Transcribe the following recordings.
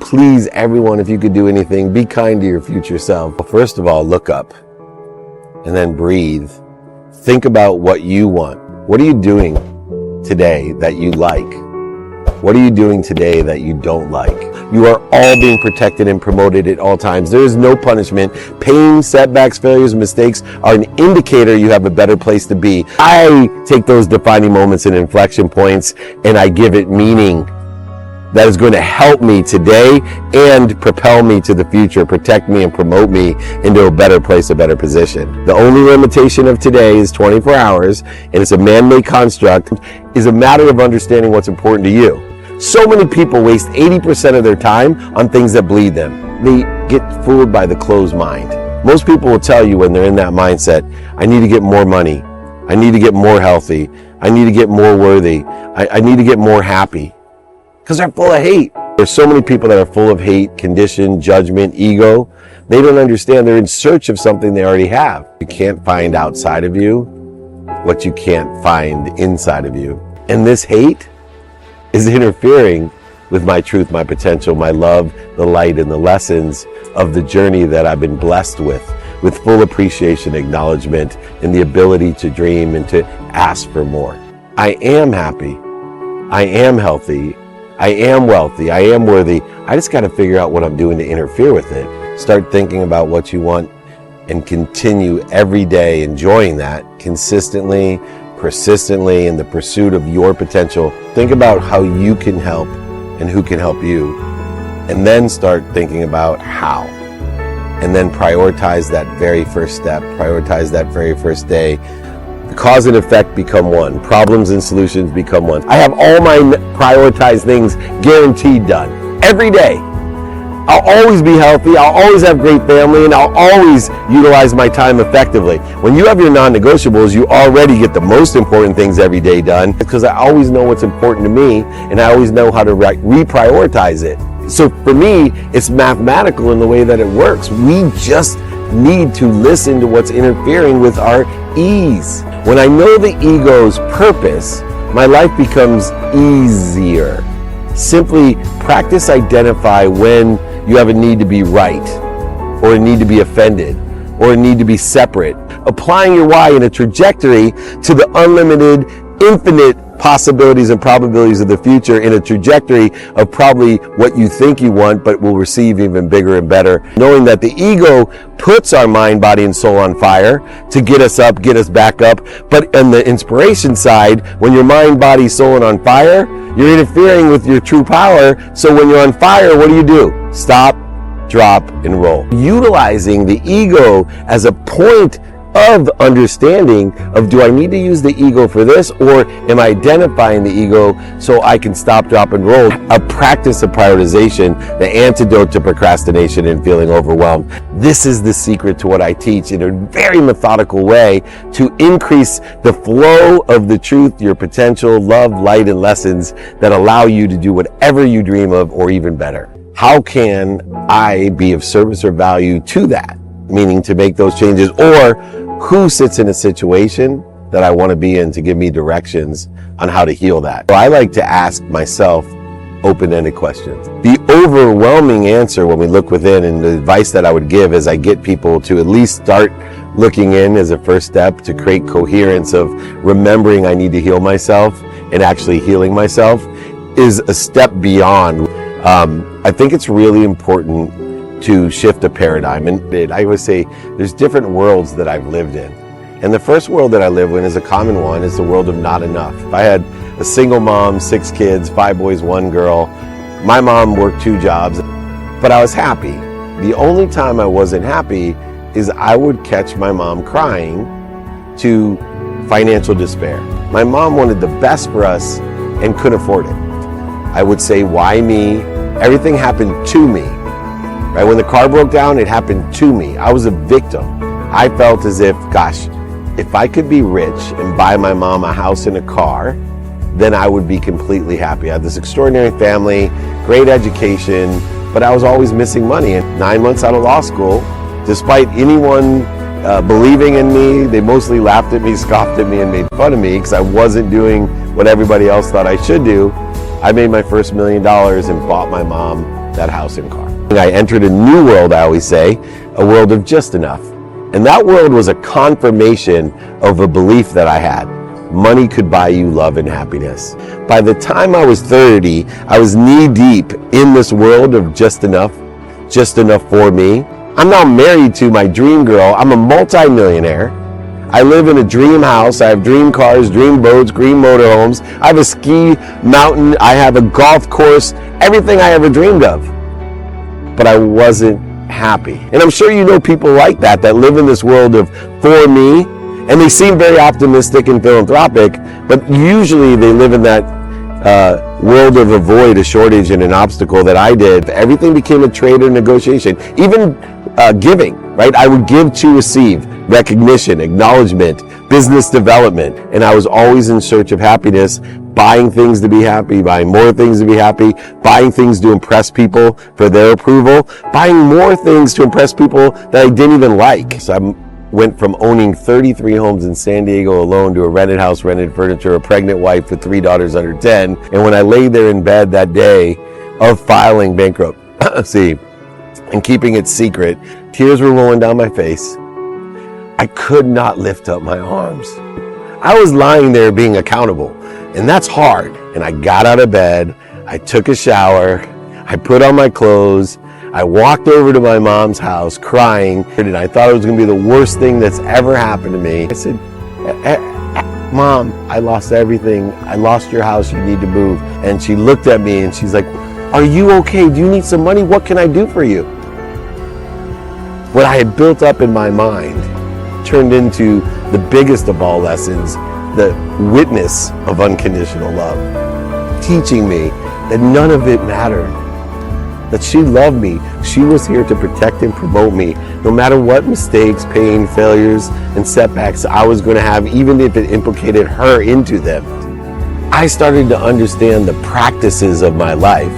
please, everyone, if you could do anything, be kind to your future self. First of all, look up and then breathe. Think about what you want. What are you doing today that you like? What are you doing today that you don't like? You are all being protected and promoted at all times. There is no punishment. Pain, setbacks, failures, mistakes are an indicator you have a better place to be. I take those defining moments and inflection points and I give it meaning that is going to help me today and propel me to the future, protect me and promote me into a better place, a better position. The only limitation of today is 24 hours, and it's a man-made construct. Is a matter of understanding what's important to you. So many people waste 80% of their time on things that bleed them. They get fooled by the closed mind. Most people will tell you when they're in that mindset, I need to get more money. I need to get more healthy. I need to get more worthy. I need to get more happy. Because they're full of hate. There's so many people that are full of hate, condition, judgment, ego. They don't understand they're in search of something they already have. You can't find outside of you what you can't find inside of you. And this hate is interfering with my truth, my potential, my love, the light, and the lessons of the journey that I've been blessed with full appreciation, acknowledgement, and the ability to dream and to ask for more. I am happy. I am healthy. I am wealthy. I am worthy. I just got to figure out what I'm doing to interfere with it. Start thinking about what you want and continue every day enjoying that consistently, persistently in the pursuit of your potential. Think about how you can help and who can help you. And then start thinking about how. And then prioritize that very first step. Prioritize that very first day. The cause and effect become one. Problems and solutions become one. I have all my prioritized things guaranteed done every day. I'll always be healthy. I'll always have great family, and I'll always utilize my time effectively. When you have your non-negotiables, you already get the most important things every day done because I always know what's important to me, and I always know how to reprioritize it. So for me, it's mathematical in the way that it works. We just need to listen to what's interfering with our ease. When I know the ego's purpose, my life becomes easier. Simply practice identify when you have a need to be right, or a need to be offended, or a need to be separate. Applying your why in a trajectory to the unlimited, infinite possibilities and probabilities of the future in a trajectory of probably what you think you want, but will receive even bigger and better. Knowing that the ego puts our mind, body, and soul on fire to get us up, get us back up. But on the inspiration side, when your mind, body, soul are on fire, you're interfering with your true power. So when you're on fire, what do? Stop, drop, and roll. Utilizing the ego as a point of understanding of, do I need to use the ego for this, or am I identifying the ego so I can stop, drop, and roll? A practice of prioritization, the antidote to procrastination and feeling overwhelmed. This is the secret to what I teach in a very methodical way to increase the flow of the truth, your potential, love, light, and lessons that allow you to do whatever you dream of or even better. How can I be of service or value to that? Meaning to make those changes, or who sits in a situation that I want to be in to give me directions on how to heal that. So I like to ask myself open-ended questions. The overwhelming answer when we look within, and the advice that I would give is I get people to at least start looking in as a first step to create coherence of remembering I need to heal myself and actually healing myself is a step beyond. I think it's really important to shift a paradigm. And I would say there's different worlds that I've lived in. And the first world that I live in is a common one, is the world of not enough. I had a single mom, 6 kids, 5 boys, 1 girl. My mom worked 2 jobs, but I was happy. The only time I wasn't happy is I would catch my mom crying to financial despair. My mom wanted the best for us and couldn't afford it. I would say, why me? Everything happened to me. Right? When the car broke down, it happened to me. I was a victim. I felt as if, gosh, if I could be rich and buy my mom a house and a car, then I would be completely happy. I had this extraordinary family, great education, but I was always missing money. And 9 months out of law school, despite anyone believing in me, they mostly laughed at me, scoffed at me, and made fun of me because I wasn't doing what everybody else thought I should do. I made my first $1 million and bought my mom that house and car. I entered a new world, I always say, a world of just enough. And that world was a confirmation of a belief that I had. Money could buy you love and happiness. By the time I was 30, I was knee deep in this world of just enough for me. I'm now married to my dream girl. I'm a multi-millionaire. I live in a dream house. I have dream cars, dream boats, dream motorhomes. I have a ski mountain. I have a golf course, everything I ever dreamed of. But I wasn't happy. And I'm sure you know people like that live in this world of for me, and they seem very optimistic and philanthropic, but usually they live in that world of a void, a shortage, and an obstacle that I did. Everything became a trade or negotiation. Even giving, right? I would give to receive recognition, acknowledgement, business development, and I was always in search of happiness, buying things to be happy, buying more things to be happy, buying things to impress people for their approval, buying more things to impress people that I didn't even like. So I went from owning 33 homes in San Diego alone to a rented house, rented furniture, a pregnant wife with 3 daughters under 10. And when I laid there in bed that day of filing bankruptcy and keeping it secret, tears were rolling down my face. I could not lift up my arms. I was lying there being accountable, and that's hard. And I got out of bed, I took a shower, I put on my clothes, I walked over to my mom's house crying, and I thought it was gonna be the worst thing that's ever happened to me. I said, Mom, I lost everything. I lost your house, you need to move. And she looked at me and she's like, are you okay? Do you need some money? What can I do for you? What I had built up in my mind turned into the biggest of all lessons, the witness of unconditional love, teaching me that none of it mattered, that she loved me. She was here to protect and promote me, no matter what mistakes, pain, failures, and setbacks I was going to have, even if it implicated her into them. I started to understand the practices of my life,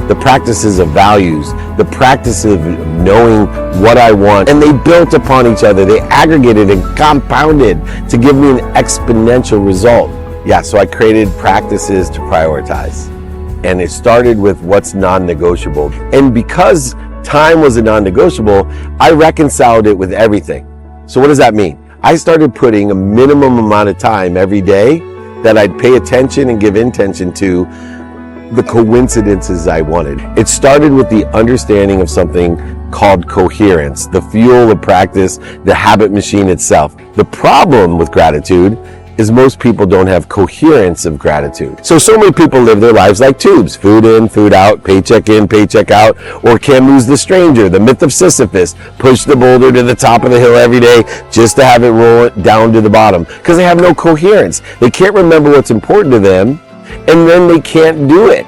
the practices of values, the practice of knowing what I want, and they built upon each other. They aggregated and compounded to give me an exponential result. Yeah, so I created practices to prioritize. And it started with what's non-negotiable. And because time was a non-negotiable, I reconciled it with everything. So what does that mean? I started putting a minimum amount of time every day that I'd pay attention and give intention to the coincidences I wanted. It started with the understanding of something called coherence, the fuel of practice, the habit machine itself. The problem with gratitude is most people don't have coherence of gratitude. So many people live their lives like tubes, food in, food out, paycheck in, paycheck out, or Camus' The Stranger, the myth of Sisyphus, push the boulder to the top of the hill every day just to have it roll it down to the bottom, because they have no coherence. They can't remember what's important to them, and then they can't do it.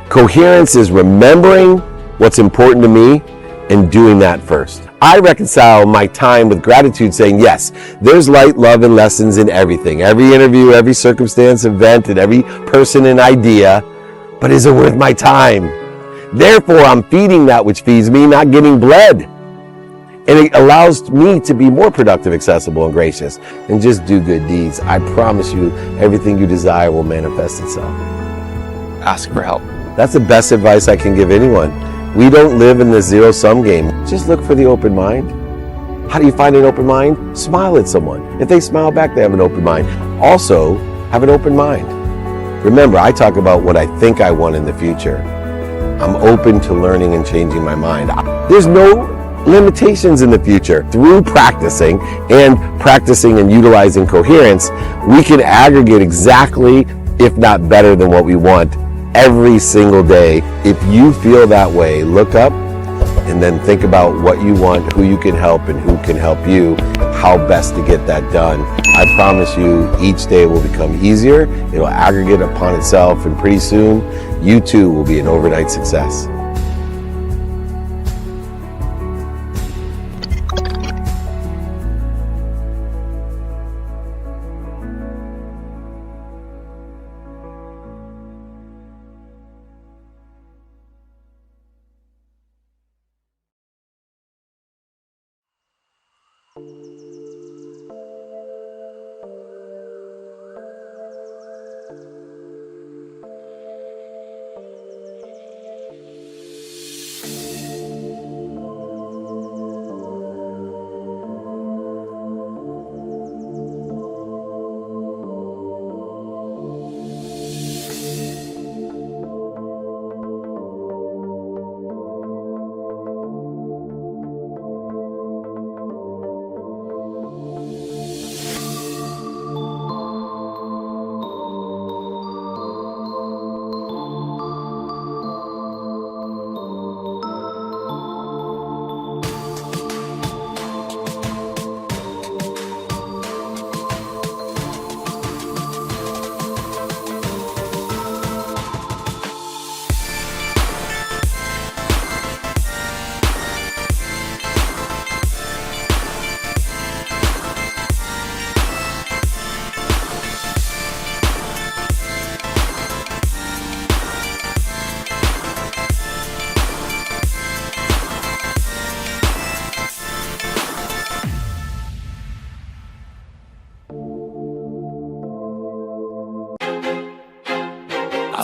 Coherence is remembering what's important to me and doing that first. I reconcile my time with gratitude, saying, yes, there's light, love, and lessons in everything, every interview, every circumstance, event, and every person and idea, but is it worth my time? Therefore, I'm feeding that which feeds me, not getting bled. And it allows me to be more productive, accessible, and gracious, and just do good deeds. I promise you, everything you desire will manifest itself. Ask for help. That's the best advice I can give anyone. We don't live in the zero-sum game. Just look for the open mind. How do you find an open mind? Smile at someone. If they smile back, they have an open mind. Also, have an open mind. Remember, I talk about what I think I want in the future. I'm open to learning and changing my mind. There's no limitations in the future. Through practicing and utilizing coherence, we can aggregate exactly, if not better than what we want every single day. If you feel that way, look up and then think about what you want, who you can help, and who can help you, how best to get that done. I promise you, each day will become easier. It'll aggregate upon itself, and pretty soon, you too will be an overnight success.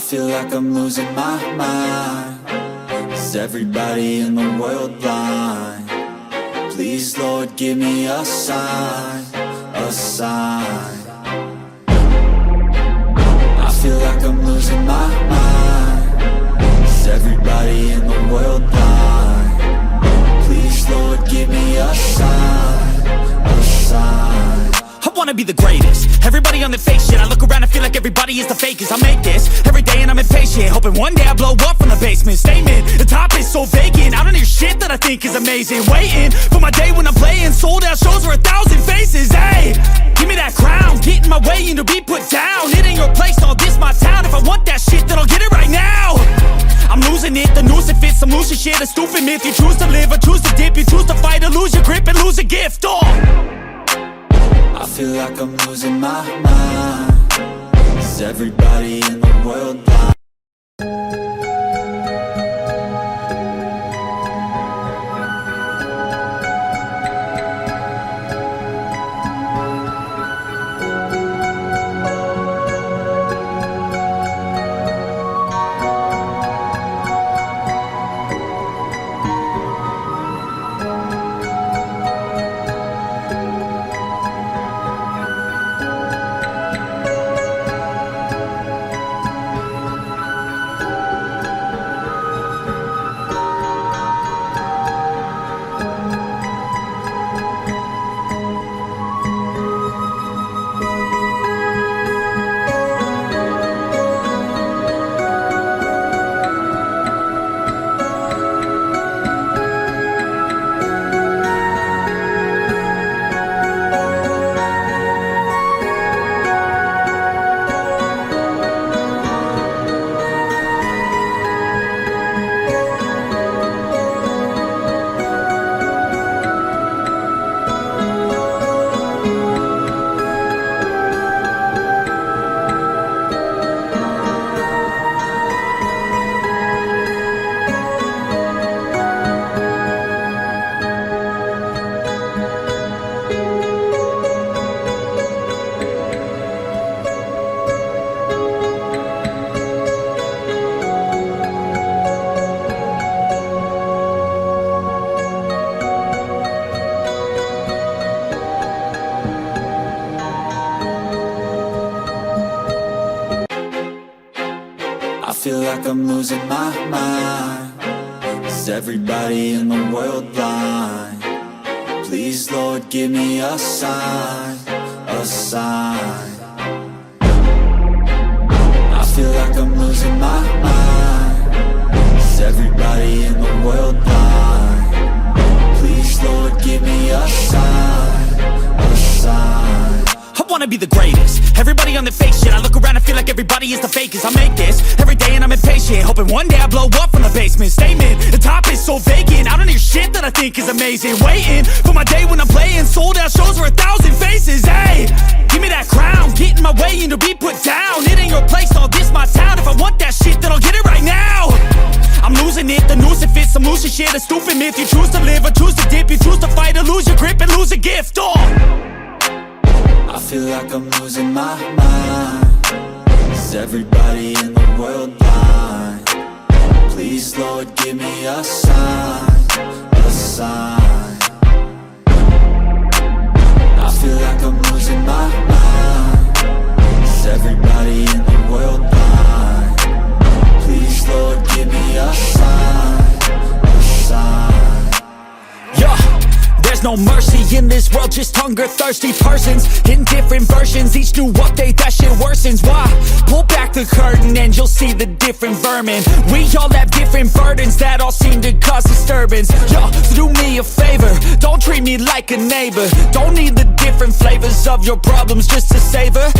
feel like I'm losing my mind. Is everybody in the world blind? Please, Lord, give me a sign, a sign. I feel like I'm losing my mind. Is everybody in the world blind? Please, Lord, give me a sign, a sign. I wanna be the greatest. Everybody on the fake shit. I look around and feel like everybody is the fakest. I make this every day and I'm impatient, hoping one day I blow up from the basement. Statement, the top is so vacant. I don't hear shit that I think is amazing. Waiting for my day when I'm playing sold out shows for 1,000 faces. Hey, give me that crown, get in my way and to be put down. It ain't your place, all this my town. If I want that shit, then I'll get it right now. I'm losing it, the noose it fits, I'm losing shit. A stupid myth, you choose to live or choose to dip. You choose to fight or lose your grip and lose a gift. I feel like I'm losing my mind. Is everybody in the world blind? I feel like I'm losing my mind. Is everybody in the world blind? Please, Lord, give me a sign, a sign. I feel like I'm losing my mind. Is everybody in the world blind? Please, Lord, give me a sign, a sign. I wanna be the greatest. Everybody on the fake shit. I look around and feel like everybody is the fakest. I make this every day and I'm impatient, hoping one day I blow up from the basement. Statement, the top is so vacant. I don't hear shit that I think is amazing. Waiting for my day when I'm playing sold out shows for 1,000 faces. Hey, give me that crown, get in my way and to be put down. It ain't your place, all this my town. If I want that shit, then I'll get it right now. I'm losing it, the noose it fits, I'm losing shit. A stupid myth, you choose to live or choose to dip. You choose to fight or lose your grip and lose a gift. I feel like I'm losing my mind. Is everybody in the world blind? Please, Lord, give me a sign, a sign. I feel like I'm losing my mind. Is everybody in the world blind? Please, Lord, give me a sign, a sign. Yeah. There's no mercy in this world, just hunger-thirsty persons in different versions. Each new update, that shit worsens. Why? Pull back the curtain and you'll see the different vermin. We all have different burdens that all seem to cause disturbance. Yo, so do me a favor, don't treat me like a neighbor. Don't need the different flavors of your problems just to savor.